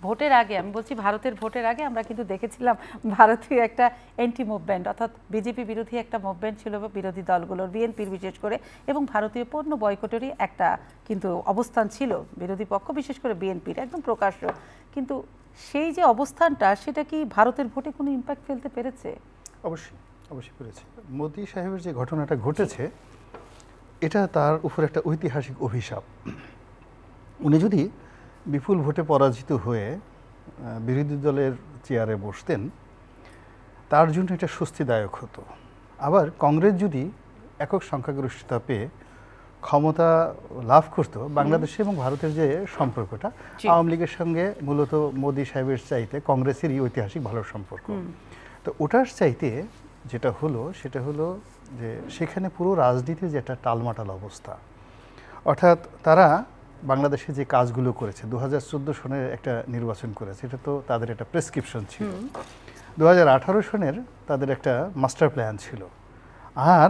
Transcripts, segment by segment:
ভোটের আগে, আমি বলছি ভারতের ভোটের আগে আমরা কিন্তু দেখেছিলাম ভারতীয় একটা অ্যান্টি মুভমেন্ট, অর্থাৎ বিজেপি বিরোধী একটা মুভমেন্ট ছিল বিরোধী দলগুলোর, বিএনপির বিশেষ করে, এবং ভারতীয় পণ্য বয়কটেরই একটা কিন্তু অবস্থান ছিল বিরোধী পক্ষ, বিশেষ করে বিএনপির একদম প্রকাশ্য। কিন্তু সেই যে অবস্থানটা, সেটা কি ভারতের ভোটে কোনো ইম্প্যাক্ট ফেলতে পেরেছে? অবশ্যই, অবশ্যই পেরেছে। মোদি সাহেবের যে ঘটনাটা ঘটেছে, এটা তার উপর একটা ঐতিহাসিক অভিশাপ। উনি যদি বিপুল ভোটে পরাজিত হয়ে বিরোধী দলের চেয়ারে বসতেন, তার জন্য এটা স্বস্তিদায়ক হতো। আবার কংগ্রেস যদি একক সংখ্যাগরিষ্ঠতা পেয়ে ক্ষমতা লাভ করত, বাংলাদেশে এবং ভারতের যে সম্পর্কটা আওয়ামী লীগের সঙ্গে মূলত মোদি সাহেবের চাইতে কংগ্রেসেরই ঐতিহাসিক ভালো সম্পর্ক, তো ওটার চাইতে যেটা হলো সেটা হলো যে সেখানে পুরো রাজনীতির যে একটা টালমাটাল অবস্থা, অর্থাৎ তারা বাংলাদেশে যে কাজগুলো করেছে, 2014 সনের একটা নির্বাচন করেছে, এটা তো তাদের একটা প্রেসক্রিপশন ছিল। 2018 সনের তাদের একটা মাস্টার প্ল্যান ছিল। আর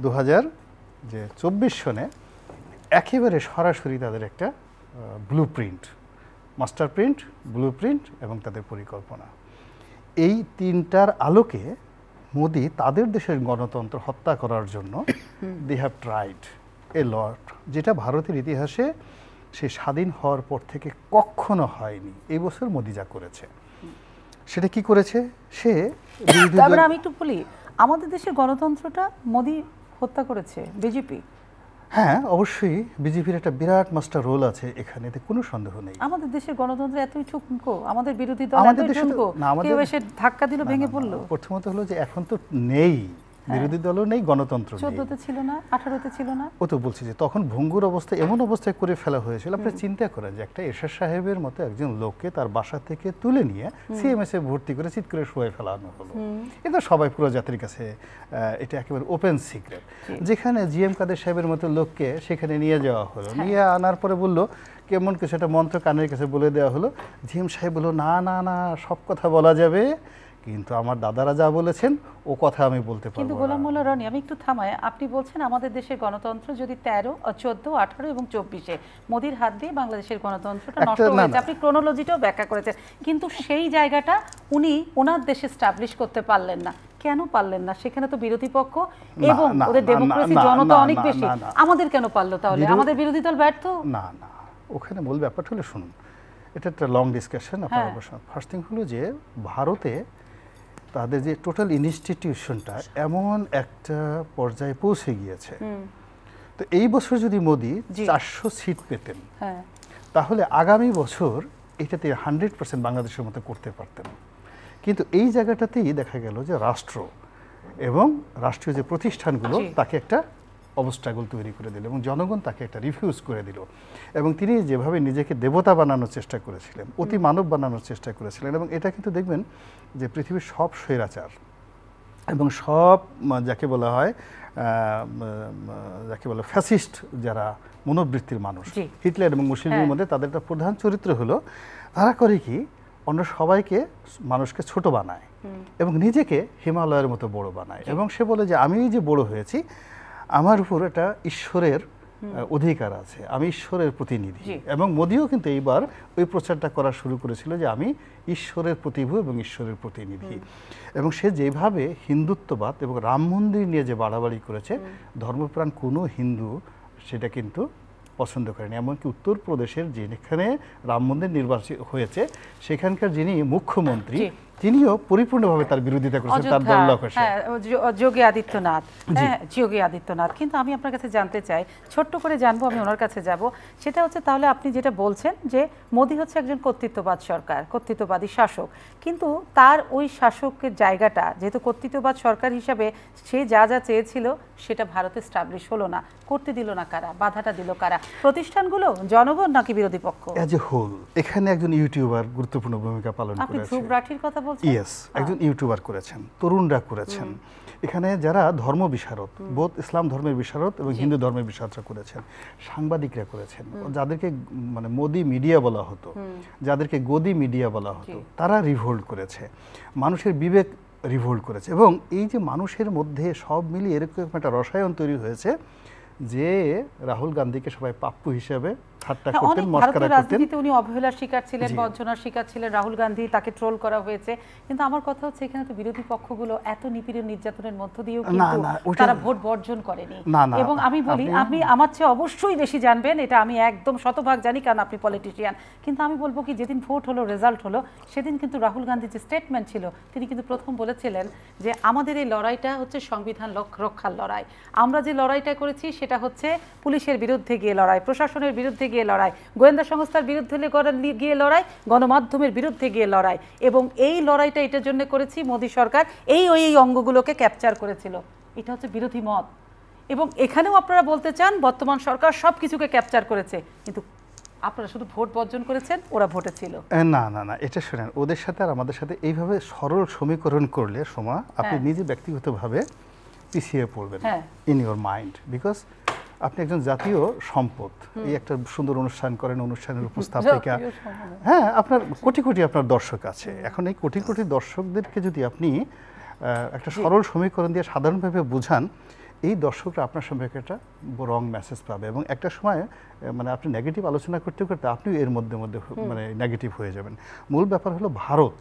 2024 সনে একেবারে সরাসরি তাদের একটা blue print, master print, blue print এবং তাদের পরিকল্পনা। এই তিনটার আলোকে মোদি তাদের দেশের গণতন্ত্র হত্যা করার জন্য দে হ্যাভ ট্রাইড এ লট, যেটা ভারতের ইতিহাসে সে স্বাধীন হওয়ার পর থেকে কখনো হয়নি। এই বছর মোদি যা করেছে, সেটা কি করেছে? সে আমি একটু বলি, আমাদের দেশের গণতন্ত্রটা মোদি হত্যা করেছে বিজেপি। হ্যাঁ, অবশ্যই বিজেপির একটা বিরাট মাস্টার রোল আছে এখানে, এতে কোনো সন্দেহ নেই। আমাদের দেশের গণতন্ত্র এতই ঠুনকো, আমাদের বিরোধী দল এতই ঠুনকো, কেউ এসে ধাক্কা দিল, ভেঙে পড়লো। প্রথমত হলো যে এখন তো নেই বিরোধী দলও নেই, গণতন্ত্র নেই। 14তে ছিল না, 18তে ছিল না। ও তো বলছি যে তখন ভঙ্গুর অবস্থা, এমন অবস্থায় করে ফেলা হয়েছিল। আপনি চিন্তা করেন যে একটা এরশাদ সাহেবের মতো একজন লোককে তার বাসা থেকে তুলে নিয়ে সিএমএস এ ভর্তি করে চিৎ করে শুয়ে ফেলানো হলো। এটা সবাই পুরো জাতির কাছে এটা একেবারে ওপেন সিক্রেট। যেখানে জিএম কাদের সাহেবের মতো লোককে সেখানে নিয়ে যাওয়া হলো, নিয়ে আনার পরে বললো কেমন কিছু একটা মন্ত্র কানের কাছে বলে দেওয়া হলো। জিএম সাহেব বললো, না না না, সব কথা বলা যাবে, কিন্তু আমার দাদারা যা বলেছেন ও কথা আমি বলতে পারবো না। কিন্তু গোলাম মোল্লা রনি, আমি একটু থামায়, আপনি বলছেন আমাদের দেশের গণতন্ত্র যদি 13, 14, 18 এবং 24-এ মোদির হাত দিয়ে বাংলাদেশের গণতন্ত্রটা নষ্ট হয়েছে, আপনি ক্রোনোলজিটাও ব্যাখ্যা করেছেন, কিন্তু সেই জায়গাটা উনি ওনার দেশে স্টাবলিশ করতে পারলেন না। কেন পারলেন না? সেখানে তো বিরোধী পক্ষ এবং ওদের ডেমোক্রেসি জনতা অনেক বেশি। আমাদের কেন পারলো তাহলে? আমাদের বিরোধী দল ব্যর্থ? না না, ওখানে মূল ব্যাপারটা হলো, শুনুন, এটা একটা লং ডিসকাশন। আপনার ফার্স্ট থিং হলো যে ভারতে তাদের যে টোটাল ইনস্টিটিউশনটা এমন একটা পর্যায়ে পৌঁছে গিয়েছে, তো এই বছর যদি মোদি 400 সিট পেতেন, তাহলে আগামী বছর এটাতে 100% বাংলাদেশের মতো করতে পারতেন। কিন্তু এই জায়গাটাতেই দেখা গেল যে রাষ্ট্র এবং রাষ্ট্রীয় যে প্রতিষ্ঠানগুলো তাকে একটা অবস্ট্রাগল তৈরি করে দিল এবং জনগণ তাকে একটা রিফিউজ করে দিল। এবং তিনি যেভাবে নিজেকে দেবতা বানানোর চেষ্টা করেছিলেন, অতি মানব বানানোর চেষ্টা করেছিলেন, এবং এটা কিন্তু দেখবেন যে পৃথিবীর সব স্বৈরাচার এবং সব যাকে বলা হয় ফ্যাসিস্ট যারা মনোবৃত্তির মানুষ, হিটলার এবং মুসলিমের মধ্যে তাদের একটা প্রধান চরিত্র হলো তারা করে কি, অন্য সবাইকে মানুষকে ছোট বানায় এবং নিজেকে হিমালয়ের মতো বড় বানায়। এবং সে বলে যে আমি যে বড় হয়েছি, আমার উপর একটা ঈশ্বরের অধিকার আছে, আমি ঈশ্বরের প্রতিনিধি। এবং মোদিও কিন্তু এইবার ওই প্রচারটা করা শুরু করেছিল যে আমি ঈশ্বরের প্রতিভু এবং ঈশ্বরের প্রতিনিধি। এবং সে যেভাবে হিন্দুত্ববাদ এবং রাম মন্দির নিয়ে যে বাড়াবাড়ি করেছে, ধর্মপ্রাণ কোনো হিন্দু সেটা কিন্তু পছন্দ করেনি। এমনকি উত্তরপ্রদেশের যেখানে রাম মন্দির নির্বাচিত হয়েছে, সেখানকার যিনি মুখ্যমন্ত্রী তিনিও পরিপূর্ণভাবে তার বিরোধিতা করেছেন, তার দল যোগী আদিত্যনাথ। যোগী আদিত্যনাথ। কিন্তু আমি আপনার কাছে জানতে চাই, ছোট্ট করে জানবো, আমি ওনার কাছে যাব, সেটা হচ্ছে তাহলে আপনি যেটা বলছেন যে মোদি হচ্ছে একজন কর্তৃত্ববাদ সরকার, কর্তৃত্ববাদী শাসক, কিন্তু তার ওই শাসকের জায়গাটা যেহেতু কর্তৃত্ববাদ সরকার হিসাবে সে যা যা চেয়েছিল সেটা ভারতে স্টাবলিশ হলো না, করতে দিল না কারা? বাধাটা দিল কারা? প্রতিষ্ঠানগুলো, জনগণ, নাকি বিরোধী পক্ষ? এজ এ হোল এখানে একজন ইউটিউবার গুরুত্বপূর্ণ ভূমিকা পালন করেছেন। আপনি ধ্রুব রাঠির কথা বলছেন? ইয়েস, একজন ইউটিউবার করেছেন, তরুণরা করেছেন। এখানে যারা ধর্ম বিশারদ, বোধ ইসলাম ধর্মের বিশারদ এবং হিন্দু ধর্মের বিশারদরা করেছেন, সাংবাদিকরা করেছেন, যাদেরকে মানে মোদি মিডিয়া বলা হতো, যাদেরকে গদি মিডিয়া বলা হতো, তারা রিভোল্ট করেছে, মানুষের বিবেক রিভোল্ট করেছে। এবং এই যে মানুষের মধ্যে সব মিলিয়ে এরকম একটা রসায়ন তৈরি হয়েছে যে রাহুল গান্ধীকে সবাই পাপ্পু হিসেবে ঠাট্টা হ্যাঁ, করতেন, অনেক মস্করা ভারতীয় করতেন। রাজনীতিতে উনি অবহেলার শিকার ছিলেন, জি। বঞ্চনার শিকার ছিলেন, রাহুল গান্ধী তাকে ট্রোল করা হয়েছে। কিন্তু আমার কথা হচ্ছে এখানে তো বিরোধী পক্ষগুলো এত নিপীড়ন নির্যাতনের মধ্য দিয়েও কিন্তু না, ওটা- তারা ভোট বর্জন করেনি। না, না, এবং আমি বলি, আপনি- আপনি আমার চেয়ে অবশ্যই বেশি জানবেন, এটা আমি একদম শতভাগ জানি, কারণ আপনি পলিটিশিয়ান। কিন্তু আমি বলবো কি, যেদিন ভোট হলো, রেজাল্ট হলো, সেদিন কিন্তু রাহুল গান্ধীর যে স্টেটমেন্ট ছিল, তিনি কিন্তু প্রথম বলেছিলেন যে আমাদের এই লড়াইটা হচ্ছে সংবিধান রক্ষার লড়াই। আমরা যে লড়াইটা করেছি সেটা হচ্ছে পুলিশের বিরুদ্ধে গিয়ে লড়াই, প্রশাসনের বিরুদ্ধে গিয়ে লড়াই, গোয়েন্দা সংস্থার বিরুদ্ধে গিয়ে লড়াই, গণমাধ্যমের বিরুদ্ধে গিয়ে লড়াই। এবং এই লড়াইটা এটার জন্য করেছি, মোদী সরকার এই অঙ্গগুলোকে ক্যাপচার করেছিল। এটা হচ্ছে বিরোধী মত। এবং এখানেও আপনারা বলতে চান বর্তমান সরকার সব কিছুকে ক্যাপচার করেছে, কিন্তু আপনারা শুধু ভোট বর্জন করেছেন, ওরা ভোটে ছিল। না না না, এটা শোনেন, ওদের সাথে আর আমাদের সাথে এইভাবে সরল সমীকরণ করলে সোমা, আপনি নিজে ব্যক্তিগতভাবে পিছিয়ে পড়বেন ইন ইউর মাইন্ড, বিকজ আপনি একজন জাতীয় সম্পদ। এই একটা সুন্দর অনুষ্ঠান করেন, অনুষ্ঠানের উপস্থাপিকা, হ্যাঁ, আপনার কোটি কোটি আপনার দর্শক আছে। এখন এই কোটি কোটি দর্শকদেরকে যদি আপনি একটা সরল সমীকরণ দিয়ে সাধারণভাবে বোঝান, এই দর্শকরা আপনার সম্পর্কে একটা রং মেসেজ পাবে, এবং একটা সময় মানে আপনি নেগেটিভ আলোচনা করতে করতে আপনিও এর মধ্যে মধ্যে মানে নেগেটিভ হয়ে যাবেন। মূল ব্যাপার হলো ভারত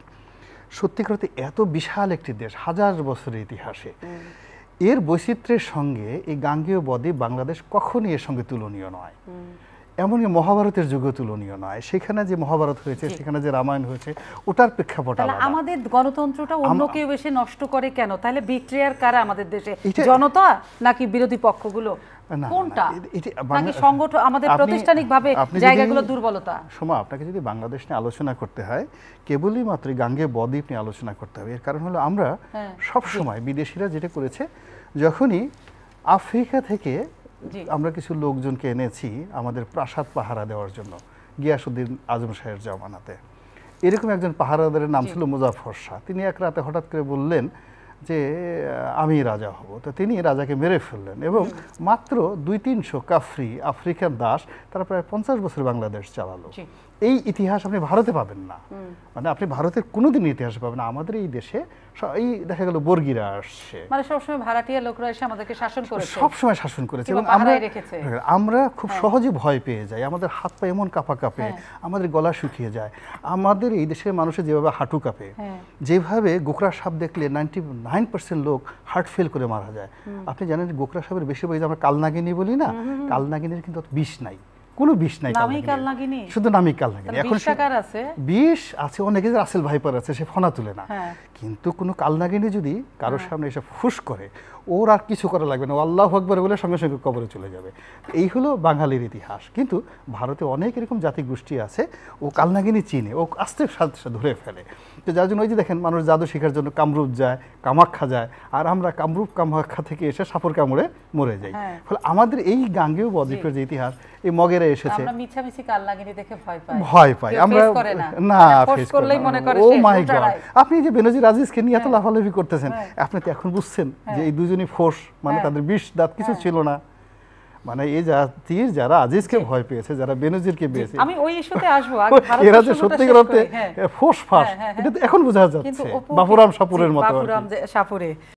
সত্যিকার অর্থে এত বিশাল একটি দেশ, হাজার বছরের ইতিহাসে, এর বৈচিত্র্যের সঙ্গে এই গাঙ্গেয় বদ্বীপ বাংলাদেশ কখনই এর সঙ্গে তুলনীয় নয়। এমনকি মহাভারতের যুগে তুলনীয় নয়। সেখানে যে মহাভারত হয়েছে, সেখানে যে রামায়ণ হয়েছে, ওটার প্রেক্ষাপট আলাদা। আমাদের গণতন্ত্রটা অন্য কেউ এসে নষ্ট করে কেন? তাহলে বিক্রিয়ার কারা আমাদের দেশে? জনতা নাকি বিরোধী পক্ষগুলো? কোনটা? নাকি সংগঠন, আমাদের প্রাতিষ্ঠানিকভাবে জায়গাগুলো দুর্বলতা? সোমা, আপনাকে যদি বাংলাদেশ নিয়ে আলোচনা করতে হয়, কেবলই মাত্র গাঙ্গে বদ্বীপ নিয়ে আলোচনা করতে হবে। এর কারণ হলো আমরা সব সময় বিদেশিরা যেটা করেছে, যখনই আফ্রিকা থেকে আমরা কিছু লোকজনকে এনেছি আমাদের প্রাসাদ পাহারা দেওয়ার জন্য, গিয়াসউদ্দিন আজম শাহের জামানাতে, এরকম একজন পাহারাদারের নাম ছিল মুজাফর শাহ। তিনি এক রাতে হঠাৎ করে বললেন যে আমি রাজা হব। তো তিনি রাজাকে মেরে ফেললেন, এবং মাত্র 200-300 কাফরি আফ্রিকান দাস তারা প্রায় 50 বছর বাংলাদেশ চালালো। এই ইতিহাস আপনি ভারতে পাবেন না, মানে আপনি ভারতের কোনোদিন ইতিহাস পাবেন না। আমাদের এই দেশে এই দেখা গেল বর্গীরা আসছে, মানে সবসময় ভাড়াটিয়া লোকরা এসে আমাদেরকে শাসন করেছে, সবসময় শাসন করেছে, এবং আমরা খুব সহজে ভয় পেয়ে যাই। আমাদের হাত পা এমন কাঁপা কাঁপে, আমাদের গলা শুকিয়ে যায়। আমাদের এই দেশের মানুষের যেভাবে হাঁটু কাঁপে, যেভাবে গোকরা সাপ দেখলে 99% লোক হার্ট ফেল করে মারা যায়। আপনি জানেন গোকরা সাপের বেশিরভাগ আমরা কালনাগিনী বলি না, কালনাগিনীর কিন্তু বিষ নাই, কোনো বিষ নাই, শুধু নামই কালনাগিনী। এখন বিষ আছে, অনেকে রাসেল ভাইপার আছে, সে ফনা তুলে না, কিন্তু কোনো কালনাগিনী যদি কারোর সামনে এসে ফুস করে, ওর আর কিছু করা লাগবে না, আল্লাহু আকবার বলে সঙ্গে সঙ্গে কবরে চলে যাবে। এই হলো বাঙালির ইতিহাস। কিন্তু ভারতে অনেক এরকম জাতি গোষ্ঠী আছে, ও কালনাগিনী চিনে, ও আস্তে সাথে ধরে ফেলে। তো যার জন্য ওই যে দেখেন, মানুষ জাদু শেখার জন্য কামরূপ যায়, কামাখ্যা যায়, আর আমরা কামরূপ কামাখ্যা থেকে এসে সাপর কামড়ে মরে যাই। ফলে আমাদের এই গাঙ্গেয় বদ্বীপের যে ইতিহাস, এই মগেরা এসেছে, ভয় পাই আমরা না, ও মাই গড। আপনি যে বেনজির আজিজকে নিয়ে এত লাফালাফি করতেছেন, আপনি তো এখন বুঝছেন যে এই দুজনই ফোর্স, মানে তাদের বিষ দাঁত কিছু ছিল না। মানে এই জাতির যারা আজিজকে ভয় পেয়েছে, যারা বেনজিরকে পেয়েছে, আমি ওই ইস্যুতে আসবো, এরা যে সত্যিকার অর্থে ফোর্স ফাঁস, এটা তো এখন বোঝা যাচ্ছে বাপুরাম সাপুরের মতো।